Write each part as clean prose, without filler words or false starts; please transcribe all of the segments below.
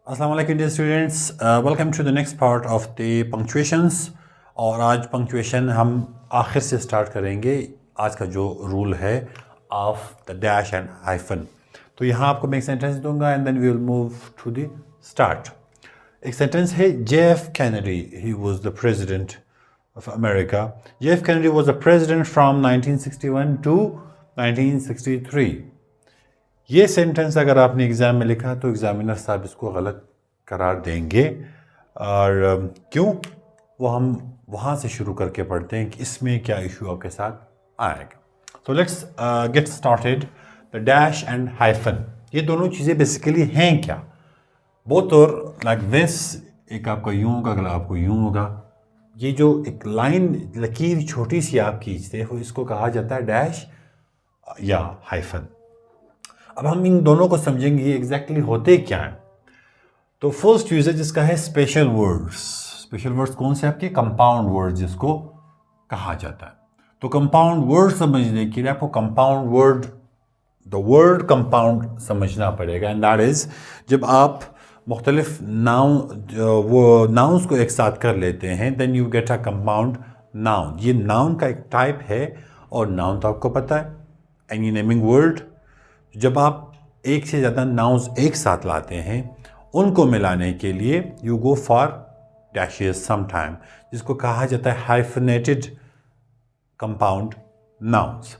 अस्सलाम वालेकुम dear students, welcome to the next part of the punctuations. और आज पंक्चुएशन हम आखिर से स्टार्ट करेंगे। आज का जो रूल है of the dash and hyphen. तो यहाँ आपको मैं एक सेंटेंस दूंगा and then we will move to the start. एक सेंटेंस है JF Kennedy, he was the president of America. JF Kennedy was a president from 1961 to 1963। ये सेंटेंस अगर आपने एग्ज़ाम में लिखा तो एग्ज़ामिनर साहब इसको गलत करार देंगे। और क्यों, वो हम वहाँ से शुरू करके पढ़ते हैं कि इसमें क्या इशू आपके साथ आएगा। तो let's get started. The dash and hyphen, ये दोनों चीज़ें बेसिकली हैं क्या? बोथ और लाइक दिस, एक आपका यूँ होगा, अगला आपको यूँ होगा। ये जो एक लाइन लकीर छोटी सी आप खींचते हो, इसको कहा जाता है डैश या हाइफन। अब हम इन दोनों को समझेंगे ये एग्जैक्टली होते क्या हैं। तो फर्स्ट यूज है जिसका है स्पेशल वर्ड्स। स्पेशल वर्ड्स कौन से आपके? कंपाउंड वर्ड जिसको कहा जाता है। तो कंपाउंड वर्ड समझने के लिए आपको compound word, the word compound समझना पड़ेगा। एंड दैट इज जब आप मुख्तलिफ वो नाउन्स को एक साथ कर लेते हैं, then you get a compound noun. ये नाउन का एक टाइप है और नाउन तो आपको पता है, एनी नेमिंग वर्ड। जब आप एक से ज़्यादा नाउन्स एक साथ लाते हैं, उनको मिलाने के लिए you go for dashes sometime, जिसको कहा जाता है हाइफनेटेड कंपाउंड नाउन्स।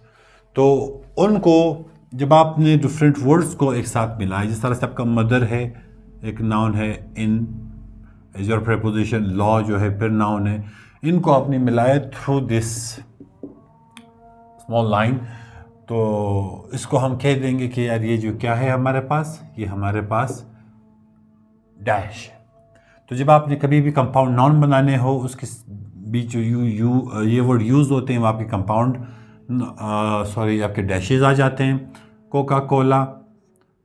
तो उनको जब आपने डिफरेंट वर्ड्स को एक साथ मिलाए, जिस तरह से आपका मदर है, एक नाउन है, इन एज योर प्रेपोजिशन, लॉ जो है फिर नाउन है, इनको आपने मिलाया थ्रू दिस स्मॉल लाइन, तो इसको हम कह देंगे कि यार ये जो क्या है हमारे पास, ये हमारे पास डैश है। तो जब आपने कभी भी कंपाउंड नाउन बनाने हो, उसके बीच जो ये वर्ड यूज़ होते हैं, वो आपके कंपाउंड आपके डैशेज आ जाते हैं। Coca Cola,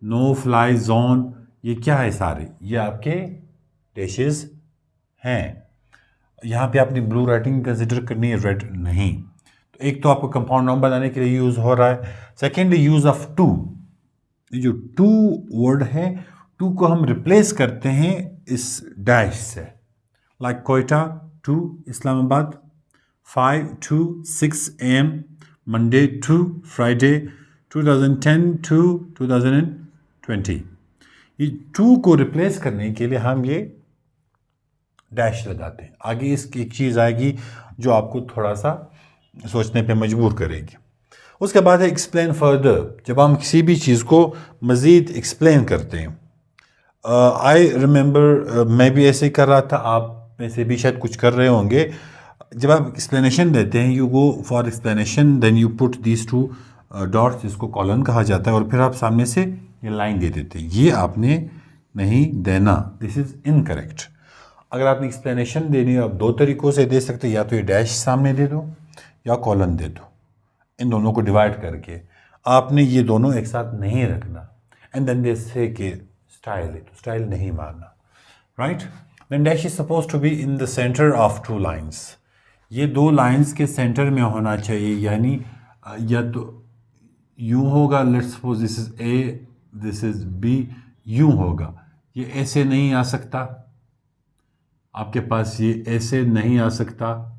no fly zone, ये क्या है? सारे ये आपके डैशेज हैं। यहाँ पे आपने ब्लू राइटिंग कंसिडर करनी है, रेड नहीं। तो एक तो आपको कंपाउंड नाउन बनाने के लिए यूज़ हो रहा है। Second, use of two. ये जो टू वर्ड है, टू को हम रिप्लेस करते हैं इस डैश से। Like Quetta to Islamabad, 5 to 6 AM, Monday to Friday, 2010 to 2020। ये टू को रिप्लेस करने के लिए हम ये डैश लगाते हैं। आगे इसकी एक चीज़ आएगी जो आपको थोड़ा सा सोचने पे मजबूर करेगी। उसके बाद है एक्सप्लेन फर्दर। जब हम किसी भी चीज़ को मज़ीद एक्सप्लेन करते हैं, आई रिमेंबर मैं भी ऐसे ही कर रहा था, आप में से भी शायद कुछ कर रहे होंगे। जब आप एक्सप्लेनेशन देते हैं, you go for explanation, then you put these two dots, जिसको कॉलन कहा जाता है, और फिर आप सामने से ये लाइन दे देते हैं। ये आपने नहीं देना, दिस इज़ इनकरेक्ट। अगर आपने एक्सप्लेनेशन देनी हो, आप दो तरीक़ों से दे सकते हैं, या तो ये डैश सामने दे दो या कॉलन दे दो। इन दोनों को डिवाइड करके आपने ये दोनों एक साथ नहीं रखना। एंड देन दे से कि स्टाइल है, तो स्टाइल नहीं मारना, right. Then dash is suppose to be in the centre of two lines. ये दो लाइन्स के सेंटर में होना चाहिए, यानी या तो यूँ होगा, let's suppose this is A, this is B, यूँ होगा। ये ऐसे नहीं आ सकता, आपके पास ये ऐसे नहीं आ सकता।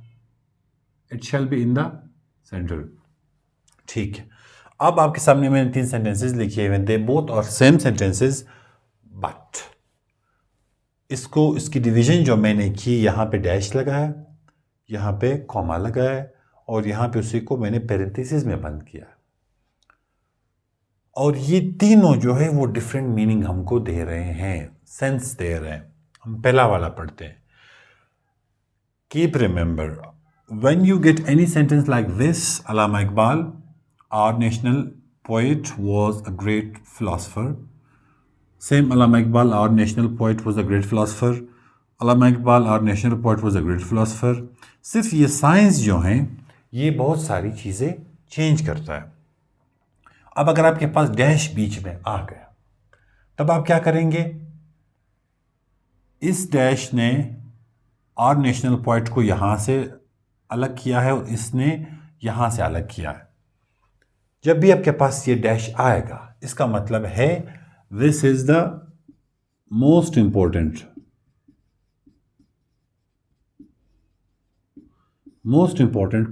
It shall be in the centre. ठीक है, अब आपके सामने मैंने 3 सेंटेंसेस लिखे हुए, दे बोथ और सेम सेंटेंसेस, बट इसकी डिवीजन जो मैंने की, यहाँ पे डैश लगाया, यहाँ पे कॉमा लगाया, और यहाँ पे उसी को मैंने पैरेंथेसिस में बंद किया। और ये तीनों जो है वो डिफरेंट मीनिंग हमको दे रहे हैं, सेंस दे रहे हैं। हम पहला वाला पढ़ते हैं। Keep remember, when you get any sentence like this, Allama Iqbal, our national poet, was a great philosopher. Same, Allama Iqbal, our national poet, was a great philosopher. Allama Iqbal, our national poet, was a great philosopher. सिर्फ ये science जो हैं, ये बहुत सारी चीज़ें change करता है। अब अगर आपके पास डैश बीच में आ गया, तब आप क्या करेंगे? इस डैश ने आवर नेशनल पोएट को यहाँ से अलग किया है और इसने यहाँ से अलग किया है। जब भी आपके पास ये डैश आएगा, इसका मतलब है this is the most important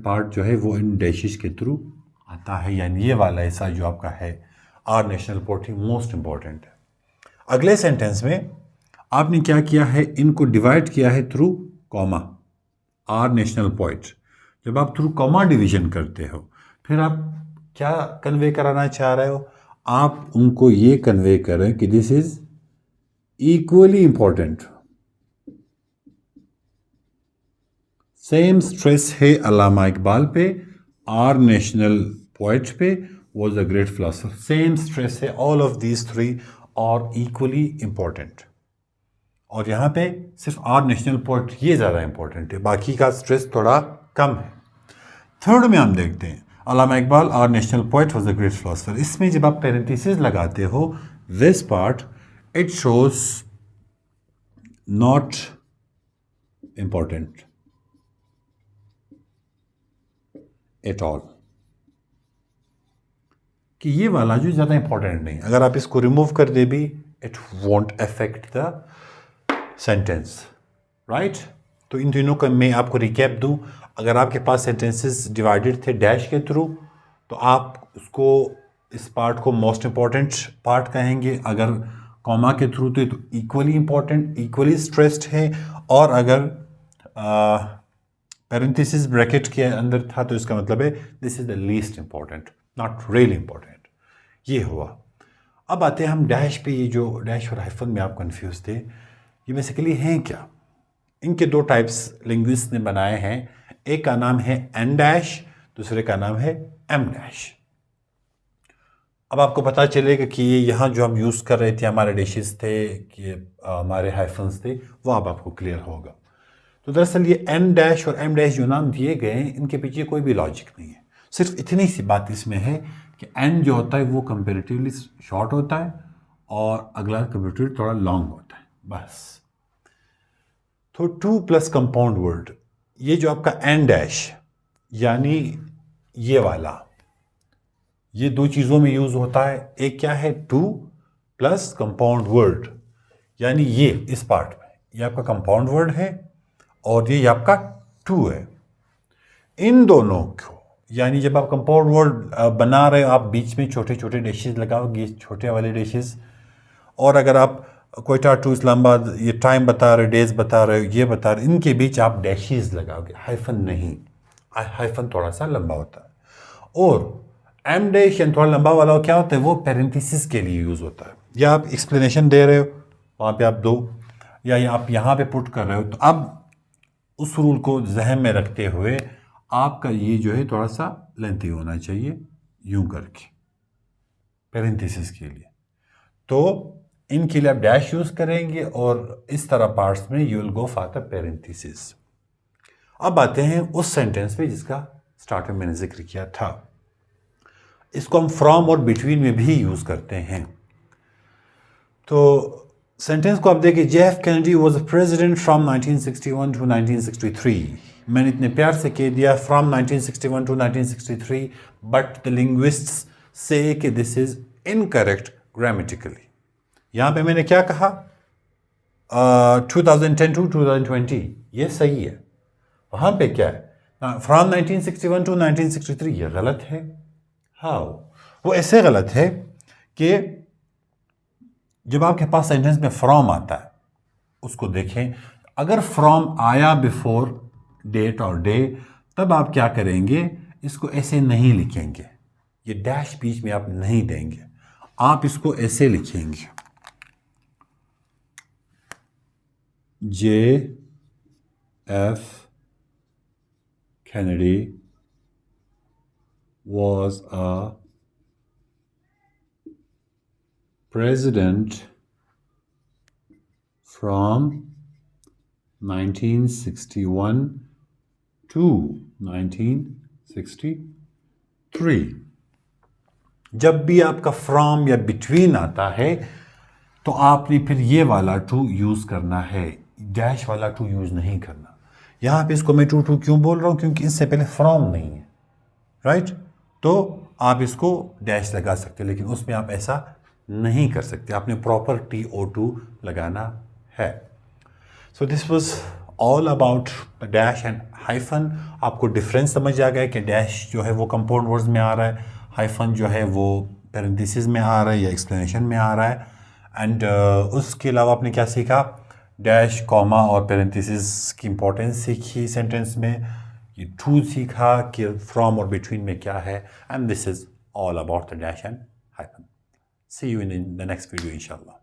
part जो है वो इन डैशेस के थ्रू आता है, यानी ये वाला हिस्सा जो आपका है our national poetry most important है। अगले सेंटेंस में आपने क्या किया है, इनको डिवाइड किया है through comma, our national poet. जब आप थ्रू कॉमा डिवीजन करते हो फिर आप क्या कन्वे कराना चाह रहे हो, आप उनको ये कन्वे करें कि this is equally important. Same stress है अल्लामा इकबाल पे, आर नेशनल पोएट पे, was a great philosopher. Same stress है, all of these three are equally important. और यहाँ पे सिर्फ आर नेशनल पोएट ये ज़्यादा इंपॉर्टेंट है, बाकी का स्ट्रेस थोड़ा कम है। थर्ड में हम देखते हैं Allama Iqbal our national poet was a great philosopher. इसमें जब आप पेरेंथेसिस लगाते हो, this part it shows not important at all, कि ये वाला जो ज़्यादा इंपॉर्टेंट नहीं। अगर आप इसको रिमूव कर दे भी it won't affect the sentence, right. तो इन तीनों का मैं आपको रिकैप दूं। अगर आपके पास सेंटेंसेस डिवाइडेड थे डैश के थ्रू तो आप उसको, इस पार्ट को मोस्ट इंपॉर्टेंट पार्ट कहेंगे। अगर कॉमा के थ्रू थे तो इक्वली इंपॉर्टेंट, इक्वली स्ट्रेस्ड है। और अगर पैरेंथेसिस ब्रैकेट के अंदर था तो इसका मतलब है this is the least important, not really important. ये हुआ। अब आते हैं हम डैश पे। ये जो डैश और हाइफन में आप कंफ्यूज थे, ये बेसिकली हैं क्या? इनके दो टाइप्स लिंग्विस्ट ने बनाए हैं। एक का नाम है एन डैश, दूसरे का नाम है एम डैश। अब आपको पता चलेगा कि ये यहाँ जो हम यूज़ कर रहे थे, हमारे डैशेस थे कि हमारे हाइफन्स थे, वो अब आपको क्लियर होगा। तो दरअसल ये एन डैश और एम डैश जो नाम दिए गए हैं, इनके पीछे कोई भी लॉजिक नहीं है। सिर्फ इतनी सी बात इसमें है कि एन जो होता है वो कंपेरेटिवली शॉर्ट होता है और अगला कंपेरेटिवली थोड़ा लॉन्ग होता है, बस। तो टू प्लस कंपाउंड वर्ड, ये जो आपका एन डैश यानी ये वाला, ये दो चीज़ों में यूज़ होता है। एक क्या है, टू प्लस कंपाउंड वर्ड, यानी ये इस पार्ट में ये आपका कंपाउंड वर्ड है और ये आपका टू है। इन दोनों को, यानी जब आप कंपाउंड वर्ड बना रहे हो, आप बीच में छोटे छोटे डैशेस लगाओगे, छोटे वाले डैशेस। और अगर आप कोयटा टू इस्लामाबाद ये टाइम बता रहे हो, डेज बता रहे हो, ये बता रहे हो, इनके बीच आप डैशेस लगाओगे, हाइफन नहीं। हाइफन थोड़ा सा लंबा होता है। और एम डैश यानी थोड़ा लंबा वाला क्या होता है, वो पैरेंथेसिस के लिए यूज़ होता है। या आप एक्सप्लेनेशन दे रहे हो वहाँ पे आप दो, या आप यहाँ पे पुट कर रहे हो, तो अब उस रूल को जहन में रखते हुए आपका ये जो है थोड़ा सा लेंथी होना चाहिए, यूं करके पैरेंथेसिस के लिए। तो इनके लिए आप डैश यूज़ करेंगे और इस तरह पार्ट्स में you will go for the parenthesis. अब आते हैं उस सेंटेंस पे जिसका स्टार्ट में मैंने जिक्र किया था। इसको हम फ्रॉम और बिटवीन में भी यूज़ करते हैं। तो सेंटेंस को आप देखिए, JF Kennedy was president from 1961 to 1963। मैंने इतने प्यार से कह दिया from 1961 to 1963, but the linguists से कि दिस इज इनकरेक्ट ग्रामेटिकली। यहाँ पे मैंने क्या कहा, 2010 टू 2020, ये सही है। वहाँ पे क्या है, फ्रॉम 1961 टू 1963, ये गलत है। हाउ? वो ऐसे गलत है कि जब आपके पास सेंटेंस में फ्रॉम आता है उसको देखें, अगर फ्रॉम आया बिफोर डेट और डे, तब आप क्या करेंगे, इसको ऐसे नहीं लिखेंगे, ये डैश बीच में आप नहीं देंगे, आप इसको ऐसे लिखेंगे, JF Kennedy was a president from 1961 to 1963। जब भी आपका फ्रॉम या बिटवीन आता है तो आपने फिर ये वाला टू यूज़ करना है, डैश वाला टू यूज़ नहीं करना। यहाँ पे इसको मैं टू क्यों बोल रहा हूँ, क्योंकि इससे पहले फ्रॉम नहीं है, राइट। तो आप इसको डैश लगा सकते हैं, लेकिन उसमें आप ऐसा नहीं कर सकते, आपने प्रॉपर TO2 लगाना है। So this was all about dash and hyphen. आपको डिफरेंस समझ आ गया कि डैश जो है वो कंपाउंड वर्ड्स में आ रहा है, हाइफन जो है वो पैरेंथेसिस में आ रहा है या एक्सप्लेनेशन में आ रहा है। एंड उसके अलावा आपने क्या सीखा, डैश, कॉमा और पैरेंथेसिस की इंपॉर्टेंस सीखी सेंटेंस में, ये टू सीखा कि फ्रॉम और बिटवीन में क्या है। And this is all about the dash and hyphen. See you in the next video इंशाल्लाह।